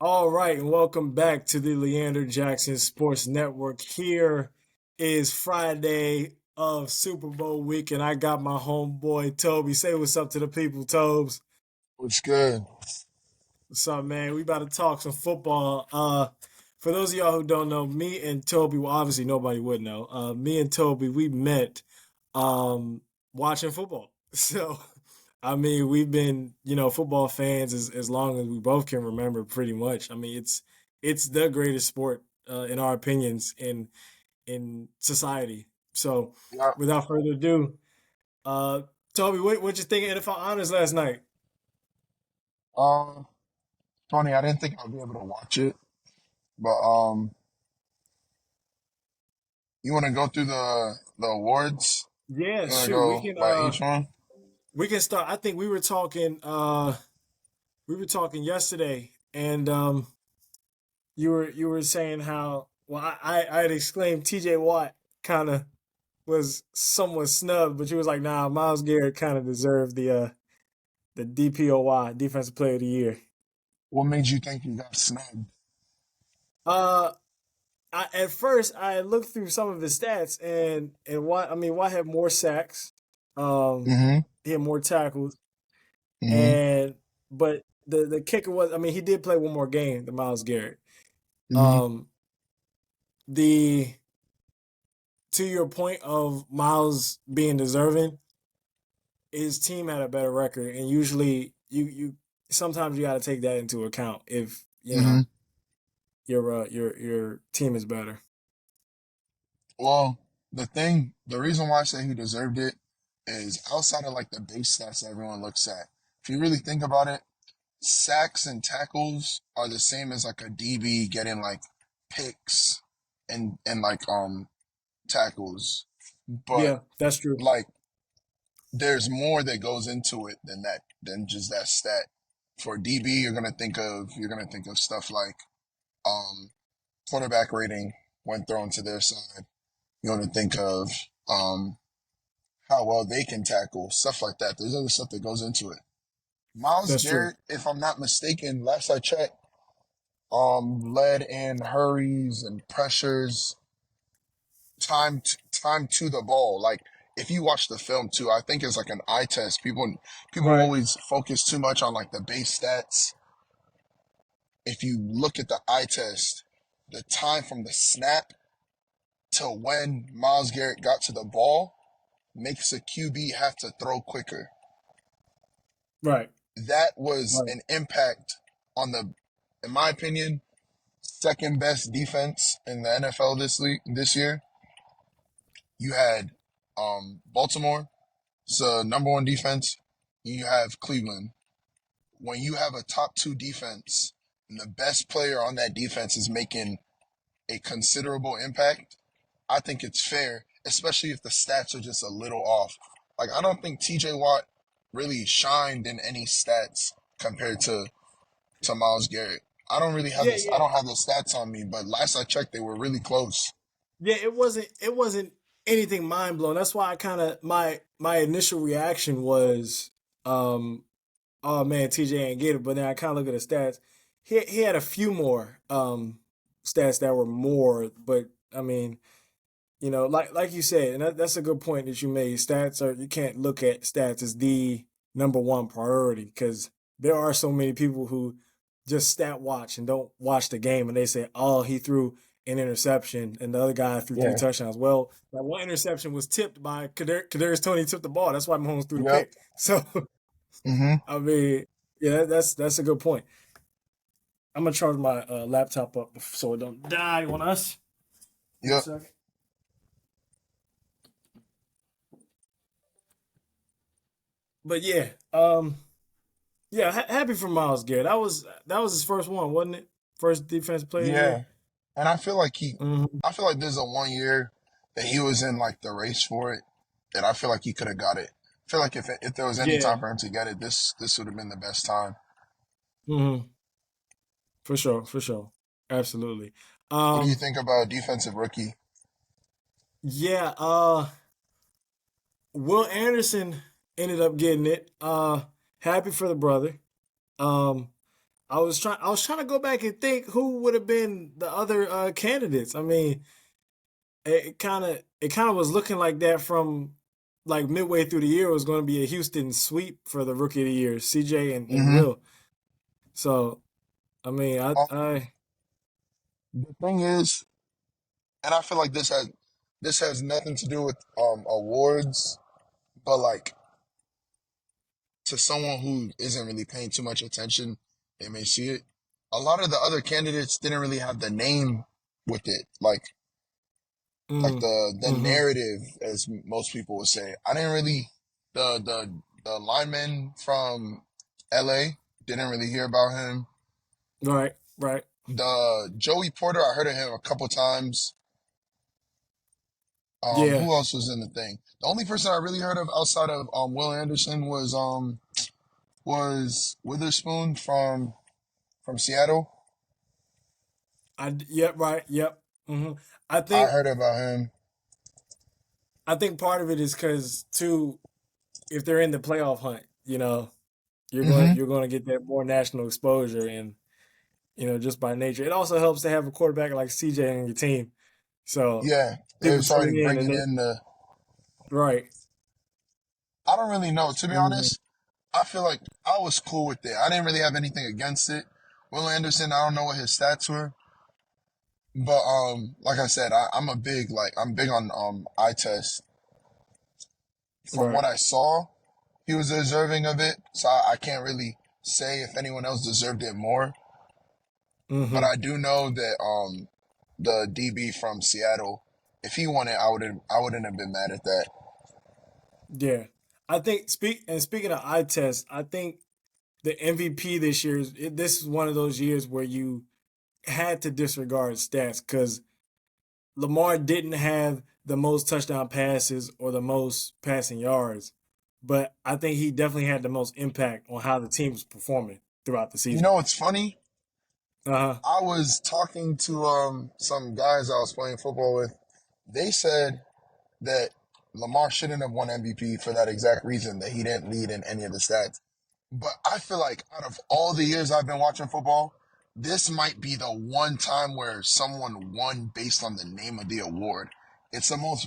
All right, and welcome back to the Leander Jackson Sports Network. Here is Friday of Super Bowl week, and I got my homeboy Toby. Say what's up to the people, Tobes. What's good? What's up, man? We about to talk some football. For those of y'all who don't know, me and Toby, well, obviously nobody would know. Me and Toby, we met um, watching football. So, I mean, we've been, football fans as long as we both can remember, pretty much. I mean, it's the greatest sport in our opinions in society. So, Yeah. without further ado, uh, Toby, what you think of NFL honors last night? Um, Funny, I didn't think I'd be able to watch it, but you want to go through the awards? Yeah, You want to shoot, we go can by uh each one? we can start. I think we were talking yesterday, and you were saying how well I had exclaimed T.J. Watt kind of was somewhat snubbed, but you was like, nah, Miles Garrett kind of deserved the DPOY Defensive Player of the Year. What made you think you got snubbed? Uh, at first I looked through some of his stats, and Watt had more sacks, um, Mm-hmm. he had more tackles, Mm-hmm. and but the kicker was, I mean, he did play one more game than Miles Garrett. Mm-hmm. Um, the to your point of Miles being deserving, his team had a better record, and usually you sometimes you got to take that into account if Mm-hmm. your team is better. Well, the reason why I say he deserved it is outside of like the base stats everyone looks at. If you really think about it, sacks and tackles are the same as like a DB getting like picks and like tackles. But Yeah, that's true. like there's more that goes into it than just that stat. For DB, you're gonna think of stuff like um quarterback rating when thrown to their side. You're gonna think of um how well they can tackle, stuff like that. There's other stuff that goes into it. Miles That's true. Garrett, if I'm not mistaken, last I checked, led in hurries and pressures, time to the ball. Like if you watch the film too, I think it's like an eye test. People Right. always focus too much on like the base stats. If you look at the eye test, the time from the snap to when Miles Garrett got to the ball makes a QB have to throw quicker. Right. That was Right. an impact on in my opinion, second best defense in the NFL this year. You had Baltimore, so number one defense. You have Cleveland. When you have a top two defense and the best player on that defense is making a considerable impact, I think it's fair, especially if the stats are just a little off. Like I don't think TJ Watt really shined in any stats compared to Miles Garrett. I don't really have Yeah, this. I yeah, don't have the stats on me, but last I checked, they were really close. yeah. It wasn't anything mind blowing. That's why I kind of my initial reaction was, um, oh man, TJ ain't get it. But then I kind of look at the stats. He had a few more stats that were more, but I mean, like you said, and that's a good point that you made. Stats are, you can't look at stats as the number one priority, because there are so many people who just stat watch and don't watch the game, and they say, "Oh, he threw an interception, and the other guy threw three Yeah. touchdowns." Well, that one interception was tipped by Kadarius Toney tipped the ball. That's why Mahomes threw the Yep. pick. So, Mm-hmm. I mean, yeah, that's a good point. I'm gonna charge my laptop up so it don't die on us. One Yep. second. But yeah, yeah, happy for Miles Garrett. That was his first one, wasn't it? First defense player of the year. Yeah. And Hmm. I feel like there's a 1 year that he was in like the race for it, that I feel like he could have got it. I feel like if there was any Yeah. time for him to get it, this would have been the best time. Hmm. For sure, for sure, absolutely. What do you Um, think about defensive rookie? yeah. Will Anderson ended up getting it. Happy for the brother. Um, I was trying to go back and think who would have been the other candidates. I mean, it kind of was looking like that from like midway through the year. It was going to be a Houston sweep for the rookie of the year, CJ and Hmm. Will. So I mean, Um, I the thing is, and I feel like this has nothing to do with awards, but like to someone who isn't really paying too much attention, they may see it. A lot of the other candidates didn't really have the name with it, like mm, the mm-hmm, narrative, as most people would say. I didn't really the lineman from L.A. didn't really hear about him. right, right, The Joey Porter, I heard of him a couple times. yeah. Who else was in the thing? The only person I really heard of outside of Will Anderson was Witherspoon from Seattle. Yep, right, yep. hmm I I think heard about him. I think part of it is because too, if they're in the playoff hunt, Hmm. you're going to get that more national exposure, and just by nature, it also helps to have a quarterback like CJ on your team. So Yeah, people it's already tune in and bringing they in the. right. I don't really know. To be hmm honest, I feel like I was cool with it. I didn't really have anything against it. Will Anderson, I don't know what his stats were, but like I said, I'm big on eye test. From Right. what I saw, he was deserving of it. So I can't really say if anyone else deserved it more. But hmm I do know that the DB from Seattle, if he won it, I wouldn't have been mad at that. Yeah. I think speaking of eye test, I think the MVP this year this is one of those years where you had to disregard stats because Lamar didn't have the most touchdown passes or the most passing yards, but I think he definitely had the most impact on how the team was performing throughout the You season. know what's funny? Uh huh. I was talking to some guys I was playing football with. They said that Lamar shouldn't have won MVP for that exact reason that he didn't lead in any of the stats. But I feel like out of all the years I've been watching football, this might be the one time where someone won based on the name of the award. It's the most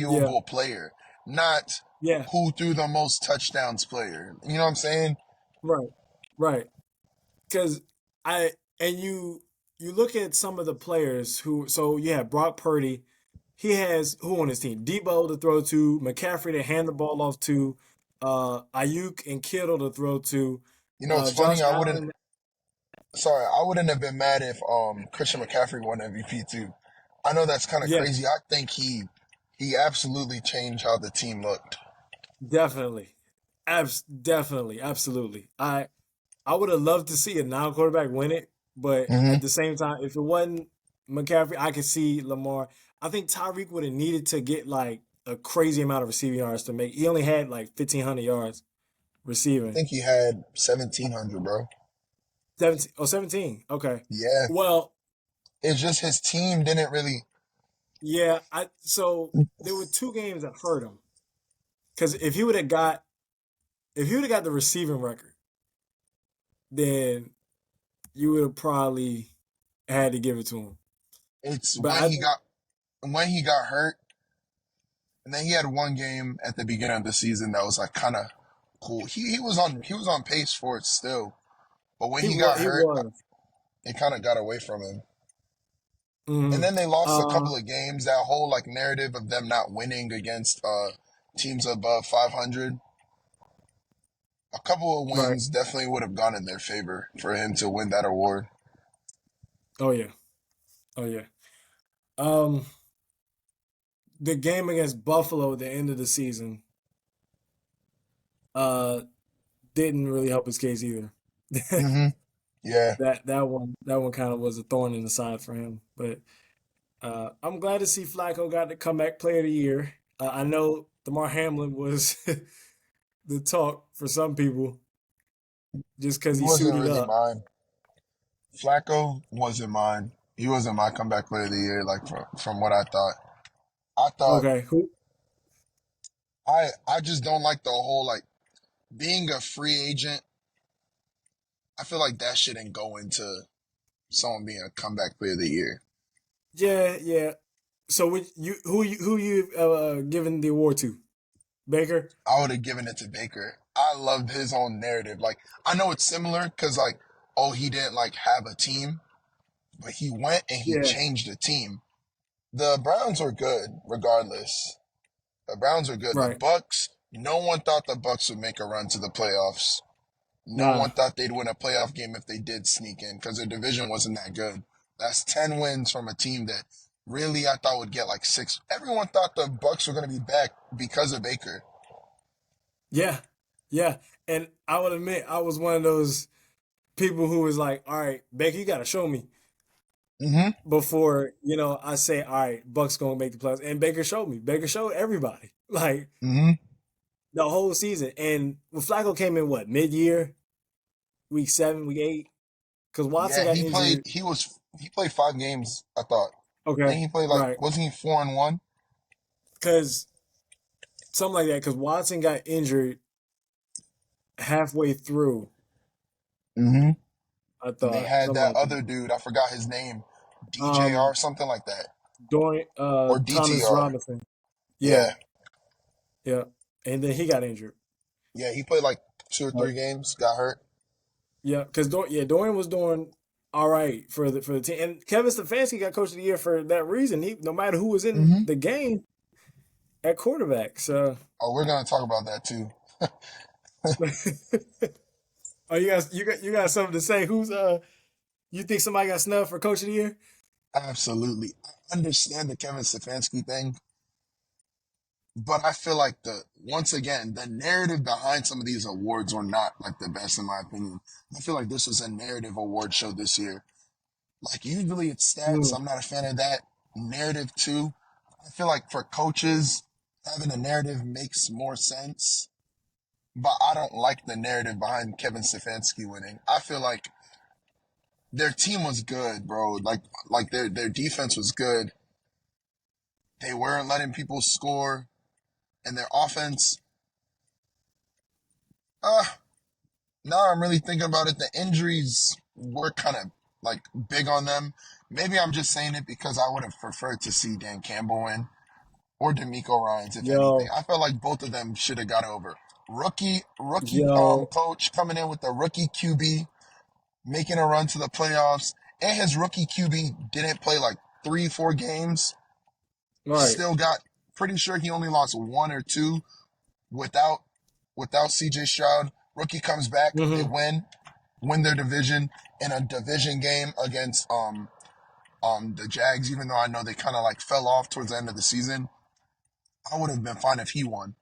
Yeah. valuable player, not Yeah. who threw the most touchdowns player. You know what I'm saying? Right. Right. Because I and you look at some of the players who so you have Brock Purdy. He has who on his team? Debo to throw to, McCaffrey to hand the ball off to, Ayuk and Kittle to throw to, You know, it's Josh funny. Allen. I wouldn't have been mad if Christian McCaffrey won MVP too. I know that's kind of Yeah, crazy. I think he absolutely changed how the team looked. definitely, definitely, absolutely. I would have loved to see a non-quarterback win it, but Hmm. at the same time, if it wasn't McCaffrey, I could see Lamar. I think Tyreek would have needed to get like a crazy amount of receiving yards to make. He only had like 1,500 yards I receiving. think he had 1,700, bro. 17, oh, 17. Okay. Yeah, Well, it's just his team didn't really. yeah. I so there were two games that hurt him because if he would have got the receiving record, then you would have probably had to give it to him. It's But I think when he got hurt, and then he had one game at the beginning of the season that was like kind of cool. He was on pace for it still, but when he got he hurt, was. it kind of got away from him. And Mhm. then they lost a Uh, couple of games. That whole like narrative of them not winning against teams above 500. A couple of right. wins definitely would have gone in their favor for him to win that award. Oh yeah. Oh yeah. Um, the game against Buffalo at the end of the season, uh, didn't really help his case either. Hmm. Yeah, That one kind of was a thorn in the side for him. But I'm glad to see Flacco got the comeback player of the year. I know Damar Hamlin was the talk for some people just because he he wasn't suited really up. mine. Flacco wasn't mine. He wasn't my comeback player of the year. Like from what I thought, I thought Okay, who? I just don't like the whole like being a free agent I feel like that shouldn't go into someone being a comeback player of the year. Yeah, yeah. So who you giving the award to? Baker? I would have given it to Baker. I loved his own narrative. Like I know it's similar because like oh he didn't like have a team, but he went and he Yeah, changed the team. The Browns are good regardless. The Browns are good. The right. Bucks. No one thought the Bucks would make a run to the playoffs. No Nah. one thought they'd win a playoff game if they did sneak in because their division wasn't that good. That's 10 wins from a team that really I thought would get like six. Everyone thought the Bucks were going to be back because of Baker. Yeah, yeah. And I would admit I was one of those people who was like, "All right, Baker, you got to show me Mm-hmm. before I say, all right, Bucks gonna make the playoffs." And Baker showed me. Baker showed everybody like Mm-hmm. the whole season. And when Flacco came in, what mid-year, week 7, week 8, because Watson Yeah, got he played. injured. He played 5 games. I thought. I Okay, think he played like right, wasn't he 4-1? because something like that. Because Watson got injured halfway through. Mm-hmm. I And they thought had something that like that. other dude. I forgot his name. DJR Um, something like that Dorian, or Thomas DTR. Robinson. Yeah, Yeah, yeah, and then he got injured. yeah. He played like 2 or 3 games. Got hurt. Yeah, because Dorian was doing all right for the team, and Kevin Stefanski got Coach of the Year for that reason. He no matter who was in Mm-hmm. the game at quarterback. So, Oh, we're gonna talk about that too. oh, you got something to say? Who's you think somebody got snubbed for Coach of the Year? Absolutely. I understand the Kevin Stefanski thing, but I feel like the once again the narrative behind some of these awards were not like the best in my opinion. I feel like this was a narrative award show this year. Like usually it's stats. Mm, I'm not a fan of that. Narrative too. I feel like for coaches having a narrative makes more sense, but I don't like the narrative behind Kevin Stefanski winning. I feel like their team was good, bro. Like their defense was good. They weren't letting people score, and their offense. Uh, now I'm really thinking about it. The injuries were kind of like big on them. Maybe I'm just saying it because I would have preferred to see Dan Campbell win or D'Amico Ryans, if anything. yo, I felt like both of them should have got over. Rookie yo, coach coming in with the rookie QB, making a run to the playoffs, and his rookie QB didn't play like 3, 4 games. right. Still got pretty sure he only lost 1 or 2 without CJ Stroud. Rookie comes back, they Hmm. win their division in a division game against the Jags, even though I know they kinda like fell off towards the end of the season. I would have been fine if he won.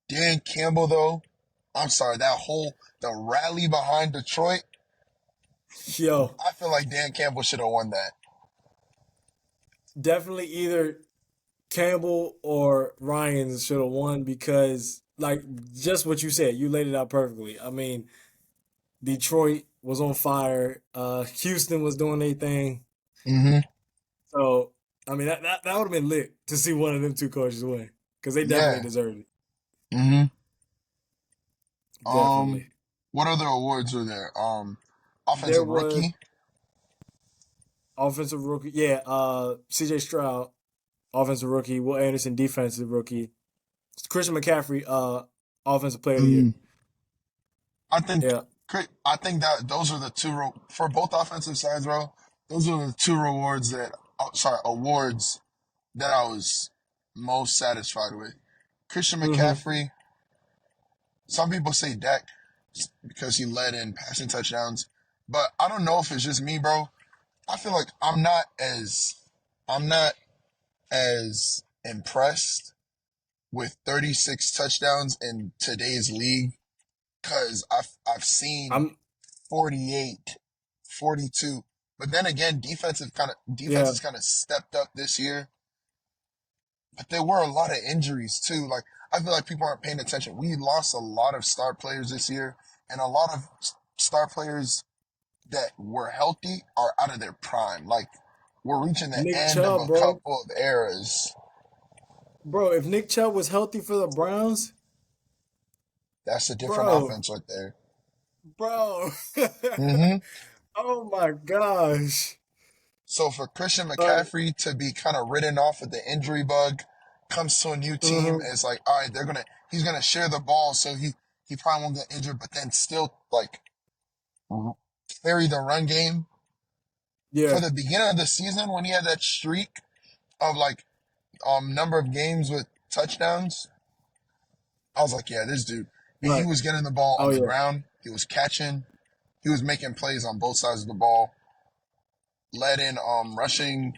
Dan Campbell though, I'm sorry, the rally behind Detroit, Yo, I feel like Dan Campbell should have won that. definitely either Campbell or Ryan should have won because, like, just what you said, you laid it out perfectly. I mean, Detroit was on fire. Houston was doing their thing. Mm-hmm. So, I mean, that would have been lit to see one of them two coaches win because they definitely Yeah. deserved it. Mm-hmm. Definitely. What other awards were there? There Offensive was rookie. offensive rookie. Yeah, CJ Stroud, offensive rookie. Will Anderson, defensive rookie. Christian McCaffrey, offensive player of the year. Mm. I think Yeah. I think that those are the for both offensive sides, bro. Those are the two rewards that awards that I was most satisfied with. Christian Hmm. McCaffrey. Some people say Dak because he led in passing touchdowns, but I don't know if it's just me, bro. I feel like I'm not as impressed with 36 touchdowns in today's league because I've seen I'm 48, 42. But then again, defense yeah. has kind of stepped up this year. But there were a lot of injuries too. Like I feel like people aren't paying attention. We lost a lot of star players this year, and a lot of star players that were healthy are out of their prime. Like we're reaching the Nick end of Chubb, a bro. couple of eras. Bro, if Nick Chubb was healthy for the Browns, That's a different bro, offense right there. bro. Hmm. Oh my gosh. So for Christian Uh, McCaffrey to be kind of ridden off with the injury bug, comes to a new team, mhm. it's like, all right, he's gonna share the ball, so he probably won't get injured, but then still like carry the run game for Yeah, the beginning of the season when he had that streak of like number of games with touchdowns. I was like, yeah, this dude. And he right. was getting the ball Oh on the yeah, ground. He was catching. He was making plays on both sides of the ball. Led in rushing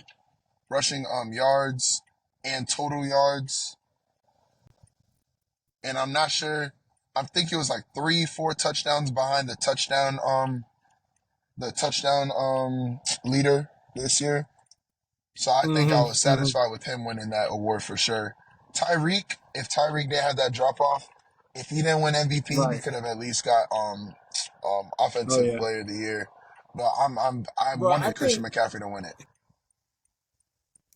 yards and total yards. And I'm not sure. I think it was like 3, 4 touchdowns behind the touchdown leader this year. So I think I hmm was hmm satisfied with him winning that award for sure. If Tyreek didn't have that drop off, if he didn't win MVP, he right. could have at least got Oh offensive yeah, player of the year. But I bro. I wanted Christian think, McCaffrey to win it.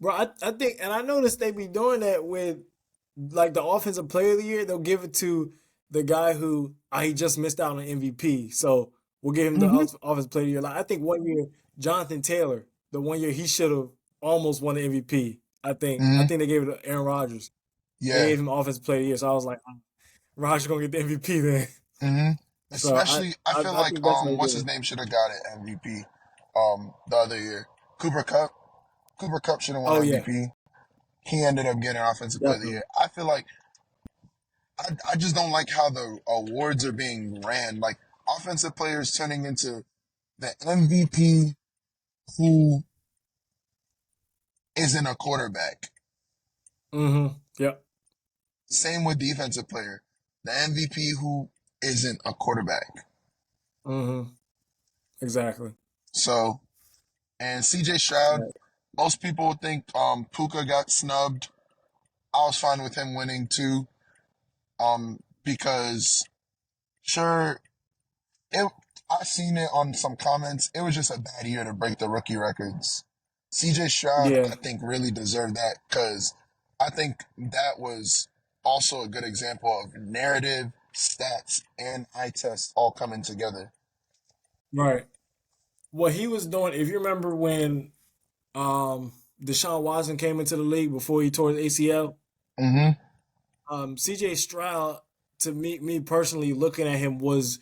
bro. I think, and I noticed they be doing that with like the offensive player of the year. They'll give it to the guy who he just missed out on MVP, so we'll give him the Hmm. offensive player of the year. Like I think one year Jonathan Taylor, the one year he should have almost won the MVP. I Hmm. think they gave it to Aaron Rodgers. They Yeah. gave him offensive player of the year, so I was like, Rodgers gonna get the MVP then. Hmm. So Especially, I feel I like think that's what they what's his did. name should have got it MVP the other year. Cooper Cup. Cooper Cup should have won Oh yeah, MVP. He ended up getting offensive player of the definitely. year. I feel like I just don't like how the awards are being ran. Like offensive players turning into the MVP who isn't a quarterback. Yep. Same with defensive player. The MVP who isn't a quarterback. hmm Exactly. So, and CJ Stroud, Right. most people think Puka got snubbed. I was fine with him winning too. Because sure, it I seen it on some comments. It was just a bad year to break the rookie records. CJ Stroud, Yeah. I think, really deserved that because I think that was also a good example of narrative, stats, and eye test all coming together. Right. What he was doing, if you remember when Deshaun Watson came into the league before he tore his ACL, Mm-hmm. CJ Stroud, to me personally, looking at him was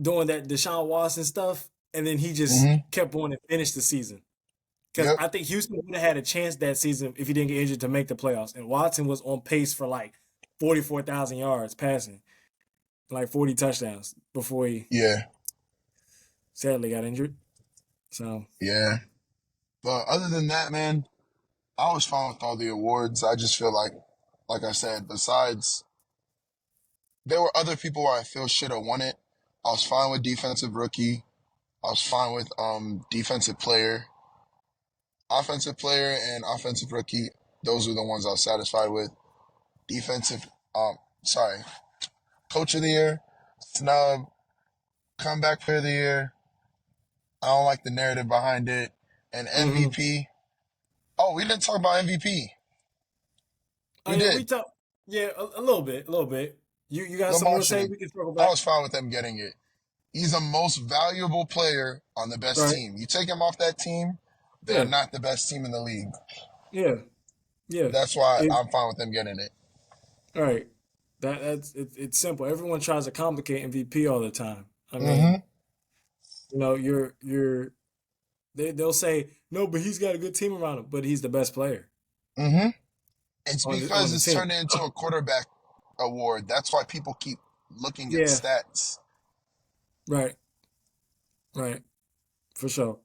doing that Deshaun Watson stuff, and then he just Mm-hmm. kept on and finished the season. Because Yep. I think Houston would have had a chance that season if he didn't get injured to make the playoffs. And Watson was on pace for like 44,000 yards passing, like 40 touchdowns before he Yeah. sadly got injured. So, Yeah. But other than that, man, I was fine with all the awards. I just feel like I said, besides there were other people where I feel should have won it. I was fine with defensive rookie. I was fine with defensive player, offensive player, and offensive rookie. Those were the ones I was satisfied with. Defensive, sorry, coach of the year, snub, comeback player of the year. I don't like the narrative behind it. And hmm MVP. Oh, we didn't talk about MVP. oh We yeah, we did. talk. Yeah, a little bit, a little bit. You got something Lamar to say? shouldn't. We can circle I back. was fine with them getting it. He's the most valuable player on the best Right? team. You take him off that team, they're Yeah, not the best team in the league. yeah, yeah. That's why It I'm fine with them getting it. all right. That's it's simple. Everyone tries to complicate MVP all the time. I mean, Mm-hmm. they'll say no, but he's got a good team around him, but he's the best player Mm-hmm. It's on because the it's team. turned into a quarterback award. That's why people keep looking at Yeah, stats. right, right, for sure.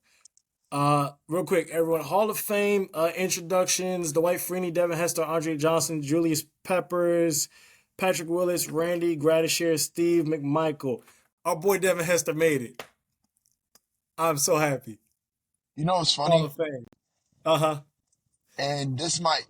Real quick, everyone. Hall of Fame introductions: Dwight Freeney, Devin Hester, Andre Johnson, Julius Peppers, Patrick Willis, Randy Gradishare, Steve McMichael. Our boy Devin Hester made it. I'm so happy. You know what's Hall funny? of Fame. Uh huh. And this might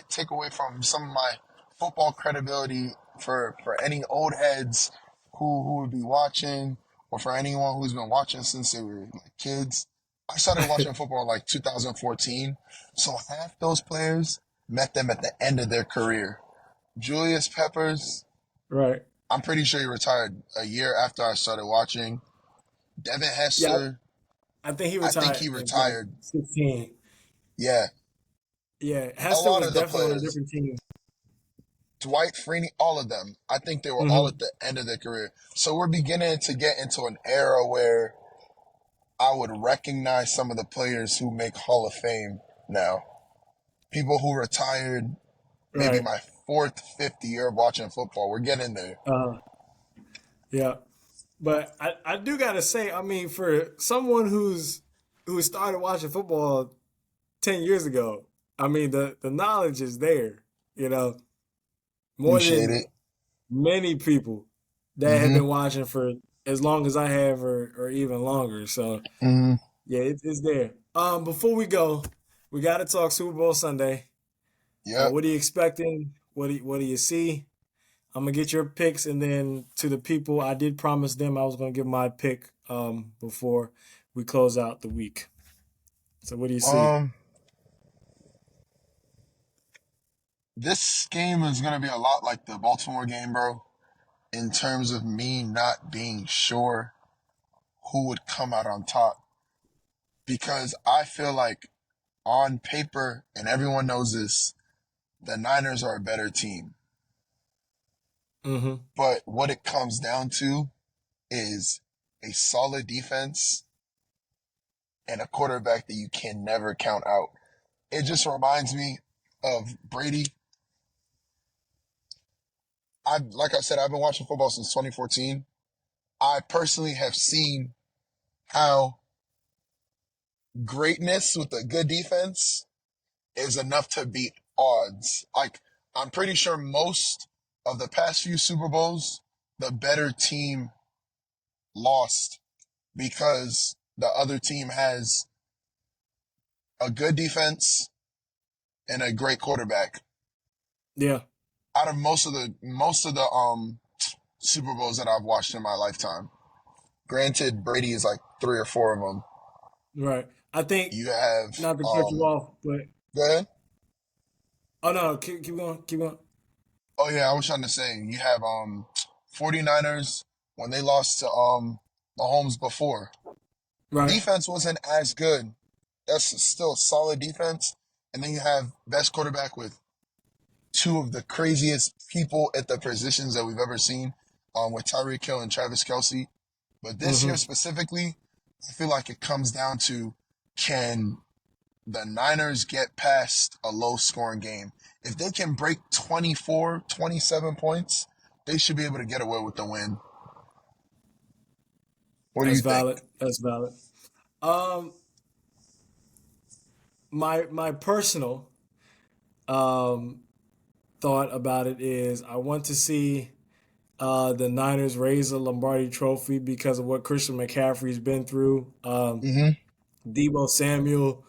take away from some of my football credibility for any old heads who would be watching, or for anyone who's been watching since they were like kids. I started watching football in like 2014, so half those players met them at the end of their career. Julius Peppers, Right. I'm pretty sure he retired a year after I started watching. Devin Yeah, Hester, I think he I think retired he in like retired. 16. Yeah, Yeah, a Hester lot was of the definitely on a players, different team. Dwight Freeney, all of them, I think they were all at Hmm. the end of their career. So we're beginning to get into an era where I would recognize some of the players who make Hall of Fame now. People who retired maybe Right. my fourth, fifth year of watching football. We're getting there. Uh, yeah. But I do gotta say, I mean, for someone who started watching football 10 years ago, I mean the knowledge is there, you know, more Appreciate than it. many people that have Mm-hmm. been watching for as long as I have or even longer. So Mm-hmm. yeah, it's there. Before we go, we gotta talk Super Bowl Sunday. Yep. What are you expecting? What do you see? I'm gonna get your picks, and then to the people, I did promise them I was gonna give my pick before we close out the week. So what do you see? Um, this game is gonna be a lot like the Baltimore game, bro, in terms of me not being sure who would come out on top. Because I feel like on paper, and everyone knows this, the Niners are a better team. Mm-hmm. But what it comes down to is a solid defense and a quarterback that you can never count out. It just reminds me of Brady. Like I said, I've been watching football since 2014. I personally have seen how greatness with a good defense is enough to beat odds. Like, I'm pretty sure most of the past few Super Bowls, the better team lost because the other team has a good defense and a great quarterback. Yeah, Out of most of the Super Bowls that I've watched in my lifetime, granted Brady is like three or four of them. right. I think You have not to cut you off, but go ahead. oh no, keep going, keep going. Oh yeah, I was trying to say you have 49ers when they lost to Mahomes before. Right. Defense wasn't as good. That's still solid defense. And then you have best quarterback with two of the craziest people at the positions that we've ever seen, with Tyreek Hill and Travis Kelsey. But this year Mm-hmm. specifically, I feel like it comes down to, can the Niners get past a low scoring game? If they can break 24, 27 points, they should be able to get away with the win. What do That's you think? valid. That's valid. Um, my personal um thought about it is I want to see the Niners raise a Lombardi Trophy because of what Christian McCaffrey's been through. Mm-hmm. Debo Samuel,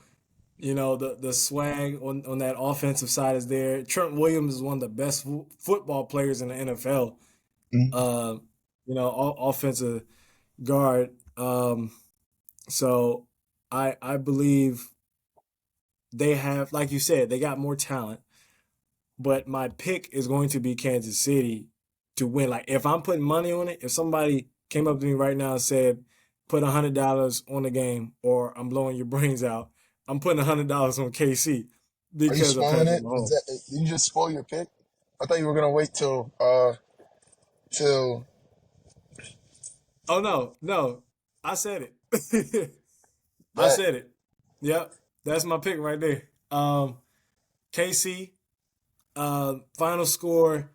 the swag on that offensive side is there. Trent Williams is one of the best football players in the NFL. Mm-hmm. Uh, offensive guard. So I believe they have, like you said, they got more talent. But my pick is going to be Kansas City to win. Like if I'm putting money on it, if somebody came up to me right now and said, "Put $100 on the game, or I'm blowing your brains out," I'm putting $100 on KC Are you because of spoiling Patrick it? Is Mahomes. that, did you just spoil your pick? I thought you were gonna wait till Oh no, no, I said it. I that. said it. Yep, that's my pick right there. KC. Final score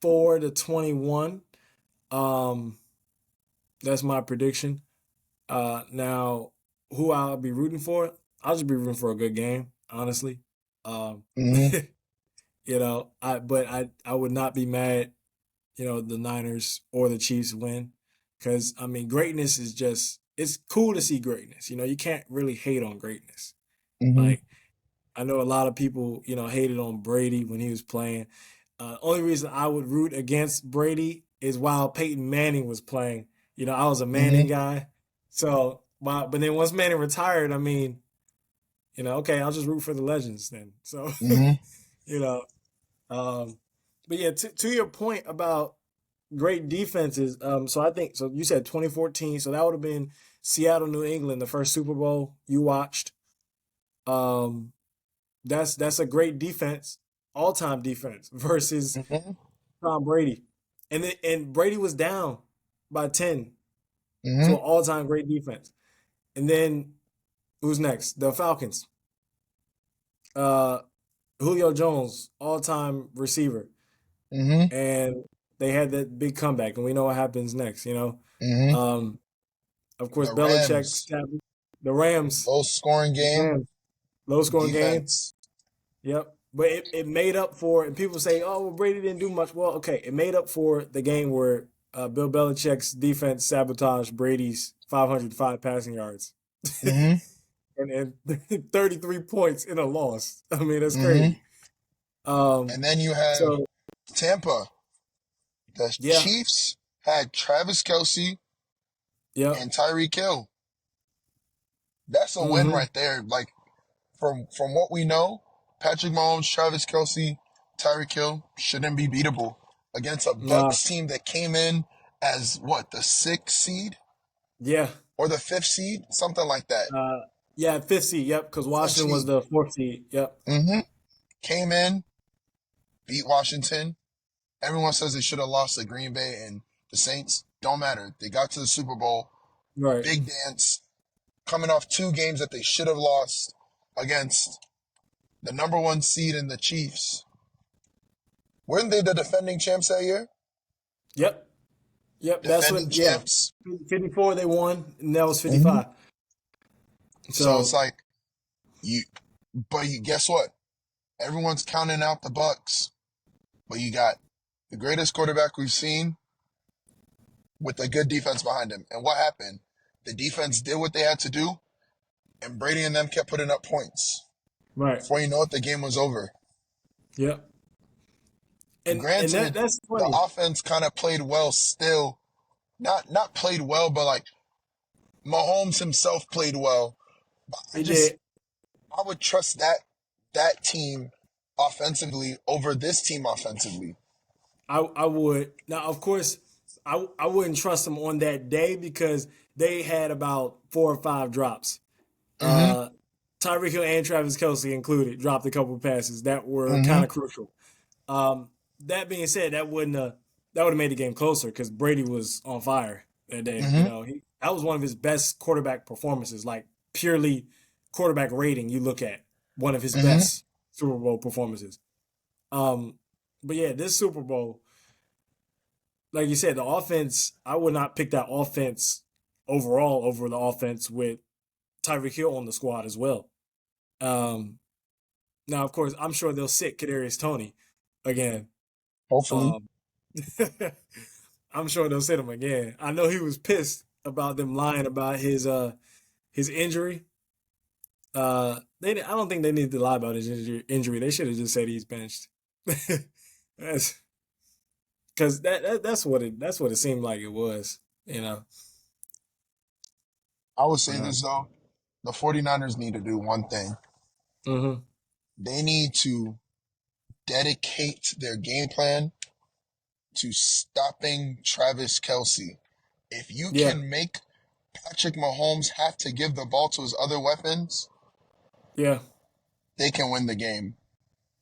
24-21. Um, that's my prediction. Now, who I'll be rooting for? I'll just be rooting for a good game, honestly. Um, Mm-hmm. I would not be mad, the Niners or the Chiefs win, because I mean, greatness is just it's cool to see greatness. You can't really hate on greatness. Mm-hmm. Like I know a lot of people, hated on Brady when he was playing. Only reason I would root against Brady is while Peyton Manning was playing. I was a Mm-hmm. Manning guy. So, but then once Manning retired, I mean, okay, I'll just root for the legends then. So, Mm-hmm. you know, um, but yeah, to your point about great defenses. So I think so. You said 2014, so that would have been Seattle, New England, the first Super Bowl you watched. Um, that's a great defense, all time defense versus Hmm. Tom Brady, and Brady was down by 10 to Hmm. an all time great defense. And then who's next? The Falcons. Uh, Julio Jones, all time receiver, Hmm. and they had that big comeback, and we know what happens next. Hmm. Um, of course, The Belichick, Rams, the Rams, low scoring the game, Rams, low scoring game. defense. Yep. But it made up for, and people say, oh, well, Brady didn't do much. Well, okay, it made up for the game where Bill Belichick's defense sabotaged Brady's 505 passing yards Hmm. and 33 points in a loss. I mean, that's Hmm. crazy. Um, And then you have so, Tampa. The yeah, Chiefs had Travis Kelsey yep. and Tyreek Hill. That's a win Hmm. right there. Like from what we know, Patrick Mahomes, Travis Kelsey, Tyreek Hill shouldn't be beatable against a Nah, Bucks team that came in as what, the sixth seed yeah. or the fifth seed, something like that. Uh, yeah, fifth seed, yep, because Fifth Washington was seed. the fourth seed. Yep. Hmm. Came in, beat Washington. Everyone says they should have lost to Green Bay and the Saints. Don't matter. They got to the Super Bowl. Right. Big dance. Coming off two games that they should have lost against the number one seed in the Chiefs. Weren't they the defending champs that year? Yep. Yep. That's Defending what, yeah. champs. 54 they won, and that was Hmm. 55. So it's So, like you, but you guess what? Everyone's counting out the Bucks, but you got the greatest quarterback we've seen with a good defense behind him. And what happened? The defense did what they had to do, and Brady and them kept putting up points. right. Before you know it, the game was over. Yep. And Granted, that's the funny. offense kind of played well still. Not played well, but like Mahomes himself played well. I He just did. I would trust that team offensively over this team offensively. I would. Now, of course, I wouldn't trust them on that day because they had about 4 or 5 drops. Hmm. Uh, Tyreek Hill and Travis Kelsey included dropped a couple of passes that were kind Hmm. of crucial. Um, that being said, that would have made the game closer because Brady was on fire that day. Hmm. That was one of his best quarterback performances, like purely quarterback rating. You look at one of his Hmm. best Super Bowl performances. Um, but yeah, this Super Bowl, like you said, the offense. I would not pick that offense overall over the offense with Tyreek Hill on the squad as well. Um, Now, of course, I'm sure they'll sit Kadarius Toney again. Hopefully. Um, I'm sure they'll sit him again. I know he was pissed about them lying about his injury. I don't think they need to lie about his injury. They should have just said he's benched. That's because that's what it seemed like it was. You know. I would say Uh, this though. The 49ers need to do one thing. hmm. They need to dedicate their game plan to stopping Travis Kelsey. If you Yeah. can make Patrick Mahomes have to give the ball to his other weapons, Yeah. they can win the game.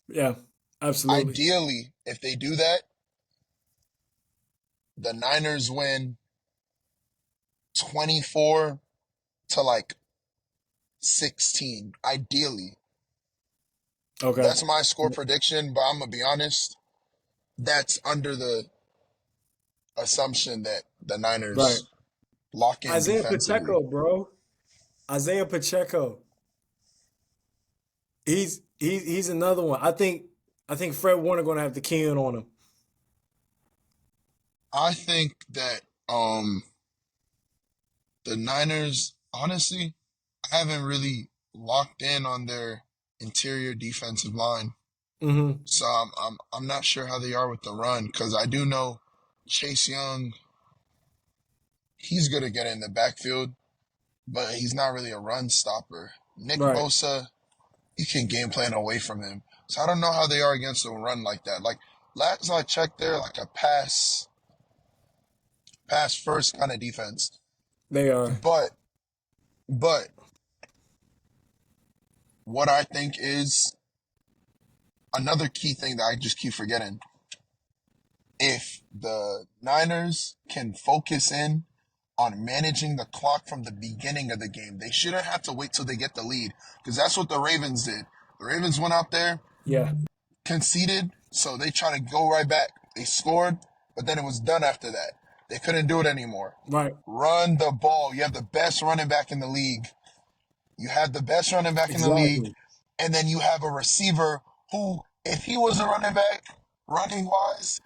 Yeah. Absolutely. Ideally, if they do that, the Niners win 24 to like 16. Ideally. Okay. That's my score prediction, but I'm going to be honest. That's under the assumption that the Right. Niners lock in Isaiah defensively. Pacheco, bro. Isaiah Pacheco. He's another one. I think Fred Warner gonna have to key in on him. I think that the Niners, honestly, I haven't really locked in on their interior defensive line. Hmm. So I'm not sure how they are with the run because I do know Chase Young, he's good at getting in the backfield, but he's not really a run stopper. Nick Right. Bosa, you can game plan away from him. So I don't know how they are against a run like that. Like last I checked, they're like a pass. pass first kind of defense. They are. But what I think is another key thing that I just keep forgetting. If the Niners can focus in on managing the clock from the beginning of the game, they shouldn't have to wait till they get the lead because that's what the Ravens did. The Ravens went out there, Yeah. conceded, so they try to go right back. They scored, but then it was done after that. They couldn't do it anymore. Right. Run the ball. You have the best running back in the league. You have the best running back in the league, Exactly. and then you have a receiver who, if he was a running back, running wise,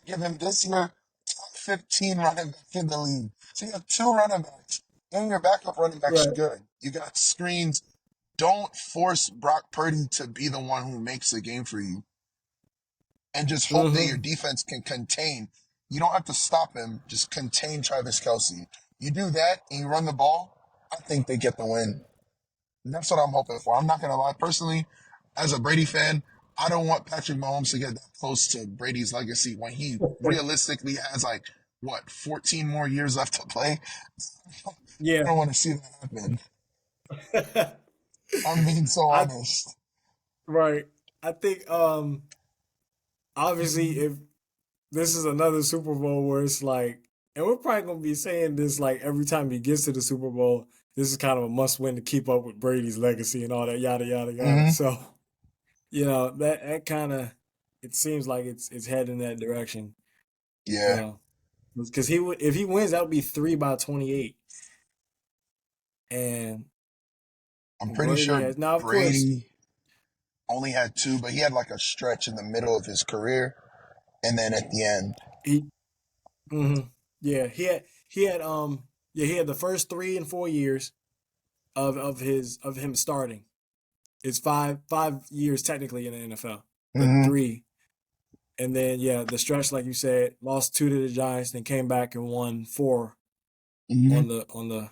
give him this year top 15 running back in the league. So you have two running backs, and your backup running back's Right. good. You got screens. Don't force Brock Purdy to be the one who makes the game for you, and just hope that your Mm-hmm. defense can contain. You don't have to stop him. Just contain Travis Kelsey. You do that and you run the ball. I think they get the win. And that's what I'm hoping for. I'm not gonna lie. Personally, as a Brady fan, I don't want Patrick Mahomes to get that close to Brady's legacy when he realistically has like what 14 more years left to play. I Yeah. don't want to see that happen. I'm being so I honest. right. I think obviously if this is another Super Bowl where it's like, and we're probably gonna be saying this like every time he gets to the Super Bowl, this is kind of a must win to keep up with Brady's legacy and all that yada yada yada. Hmm. So, that kind of it seems like it's heading in that direction. Yeah, Because he would if he wins, that would be three by 28. And I'm pretty Brady sure has now, of course, Brady only had two, but he had like a stretch in the middle of his career, and then at the end. he hmm yeah, he had the first 3 and 4 years of him starting. It's five years technically in the NFL, but Hmm. three. And then yeah, the stretch, like you said, lost two to the Giants, then came back and won four Hmm. on the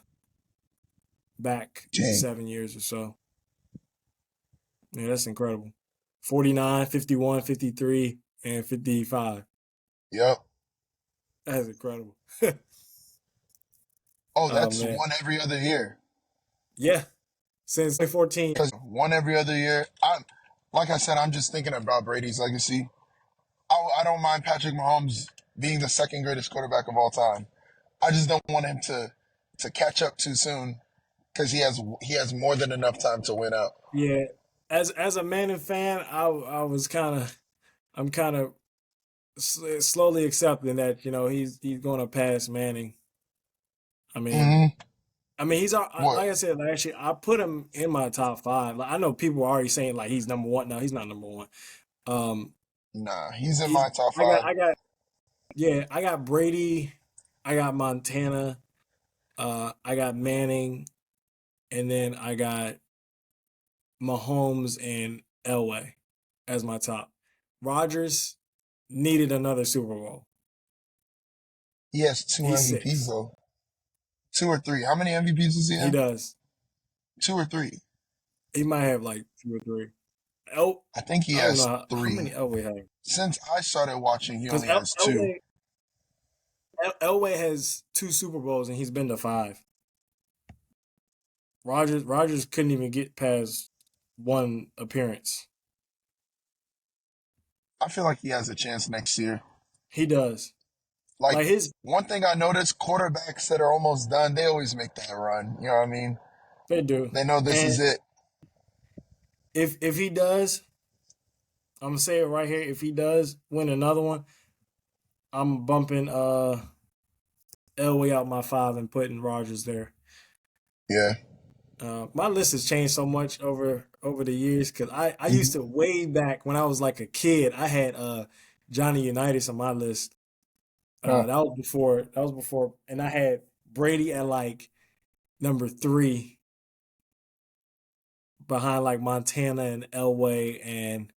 back Dang. 7 years or so. Yeah, that's incredible. 49, 51, 53, and 55. Yep. That's incredible. Oh, Oh that's man. one every other year. Yeah. Since 2014. Because one every other year. Like I said, I'm just thinking about Brady's legacy. I don't mind Patrick Mahomes being the second greatest quarterback of all time. I just don't want him to catch up too soon because he has more than enough time to win out. Yeah. As a Manning fan, I was I'm kind of slowly accepting that, he's going to pass Manning. I mean, Hmm. he's What? like I said, like, actually I put him in my top 5. Like I know people are already saying like he's number 1. No, he's not number 1. Um Nah, he's in he's my top I got five. I got yeah, I got Brady, I got Montana, I got Manning, and then I got Mahomes and Elway as my top. Rodgers needed another Super Bowl. He has two He's MVPs 6. though, two or three. How many MVPs does he He have? does. Two or three. He might have like 2 or 3. El, I think he I don't know has how many three. Elway had. Since I started watching, he Because only has two. Elway has 2 Super Bowls and he's been to 5. Rodgers couldn't even get past one appearance. I feel like he has a chance next year. He does. Like Like his one thing I noticed, quarterbacks that are almost done, they always make that run. You know what I mean? They do. They know this And is it. if he does, I'm gonna say it right here. If he does win another one, I'm bumping Elway out my 5 and putting Rodgers there. Yeah. My list has changed so much over the years because I used Hmm. to way back when I was like a kid. I had Johnny Unitas on my list. Huh. That was before, and I had Brady at like number 3 behind like Montana and Elway, and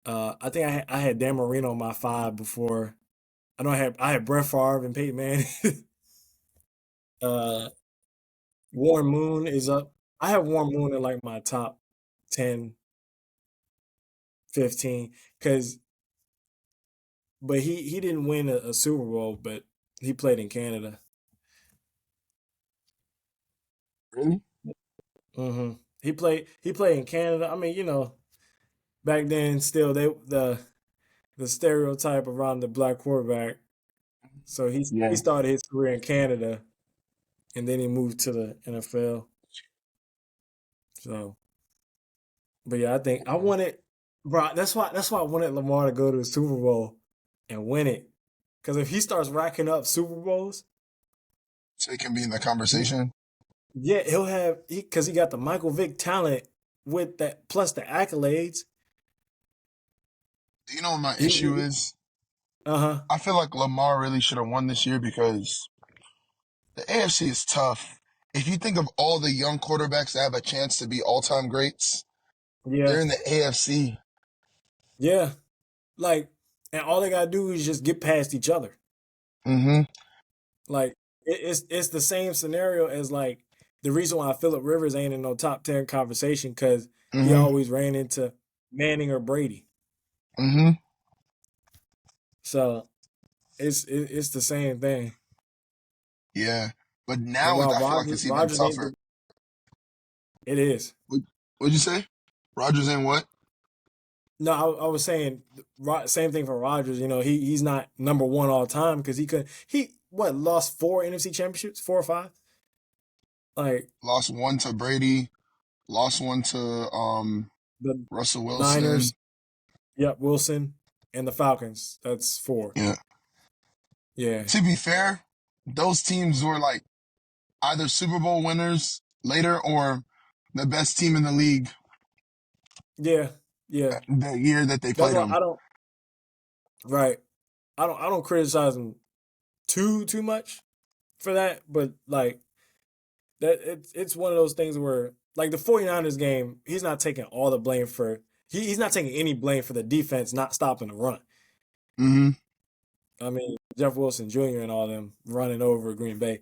I think I had Dan Marino on my 5 before. I know I had Brett Favre and Peyton Manning. uh, Warren Moon is up. I have Warren Moon in like my top 10, 15, because but he didn't win a Super Bowl, but He played in Canada. Really? He played in Canada. I mean, back then still the stereotype around the black quarterback. So he Yeah. started his career in Canada and then he moved to the NFL. So, but yeah, I think I wanted, bro. That's why I wanted Lamar to go to the Super Bowl and win it. Because if he starts racking up Super Bowls, So he can be in the he, conversation. yeah, he'll have because he got the Michael Vick talent with that plus the accolades. Do you know what my issue He is? uh-huh. I feel like Lamar really should have won this year because the AFC is tough. If you think of all the young quarterbacks that have a chance to be all-time greats, Yeah. they're in the AFC. Yeah. Like, and all they gotta do is just get past each other. Mm-hmm. Like it's the same scenario as like the reason why Philip Rivers ain't in no top 10 conversation because he Mm-hmm. always ran into Manning or Brady. Mm-hmm. So it's the same thing. Yeah. But And now while I feel like Rogers it's even Rogers ain't tougher. it is. What, what'd you say? Rogers in what? No, I was saying same thing for Rogers. He's not number one all time because he what lost four NFC championships, 4 or 5. Like Lost one to Brady. Lost one to the Russell Niners, Wilson. yep, Wilson, and the Falcons. That's four. Yeah. Yeah, To be fair, those teams were like either Super Bowl winners later or the best team in the league yeah, yeah. the year that they That's played why them. I don't. Right. I don't criticize him too much for that, but like that it's one of those things where like the 49ers game, he's not taking all the blame for he's not taking any blame for the defense not stopping the run. Mm-hmm. I mean, Jeff Wilson Jr. and all them running over Green Bay.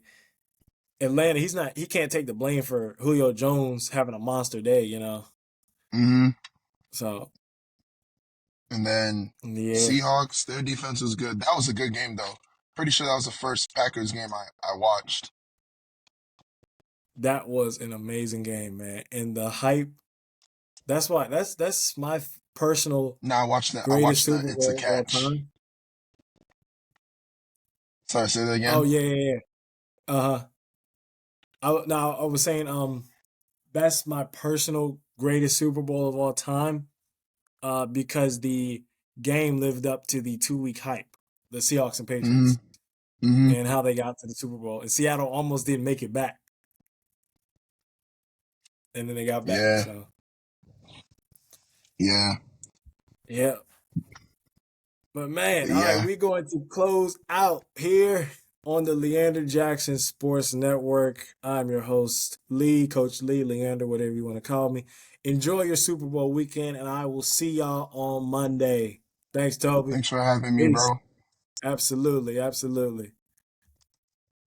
Atlanta, he can't take the blame for Julio Jones having a monster day. Mm-hmm. So And then yeah, Seahawks, their defense was good. That was a good game though. Pretty sure that was the first Packers game I watched. that was an amazing game, man. And the hype, that's my personal Now I greatest watched the Super It's a Bowl of all Catch. time. Sorry, say that Oh again. yeah, yeah, yeah. Uh-huh. Now I was saying that's my personal greatest Super Bowl of all time because the game lived up to the 2 week hype, the Seahawks and Mm-hmm. Patriots, Mm-hmm. and how they got to the Super Bowl. And Seattle almost didn't make it back, and then they got back. Yeah. So Yeah. yeah. But man, But all right, yeah. we're going to close out here on the Leander Jackson Sports Network. I'm your host, Lee, Coach Lee, Leander, whatever you want to call me. Enjoy your Super Bowl weekend, and I will see y'all on Monday. Thanks, Toby. Thanks for having me, Peace. bro. Absolutely, absolutely.